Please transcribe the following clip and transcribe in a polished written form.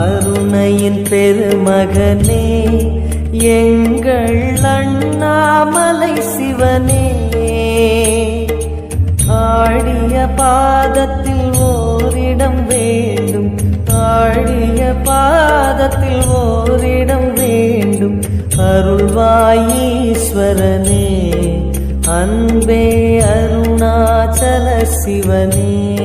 அருணையின் பெருமகனே எங்கள் அண்ணாமலை சிவனே, ஆடிய பாதத்தில் ஓரிடம் வேண்டும், ஆடிய பாதத்தில் ஓரிடம் வேண்டும். அருள்வாயீஸ்வரனே, அன்பே அருணாச்சல சிவனே.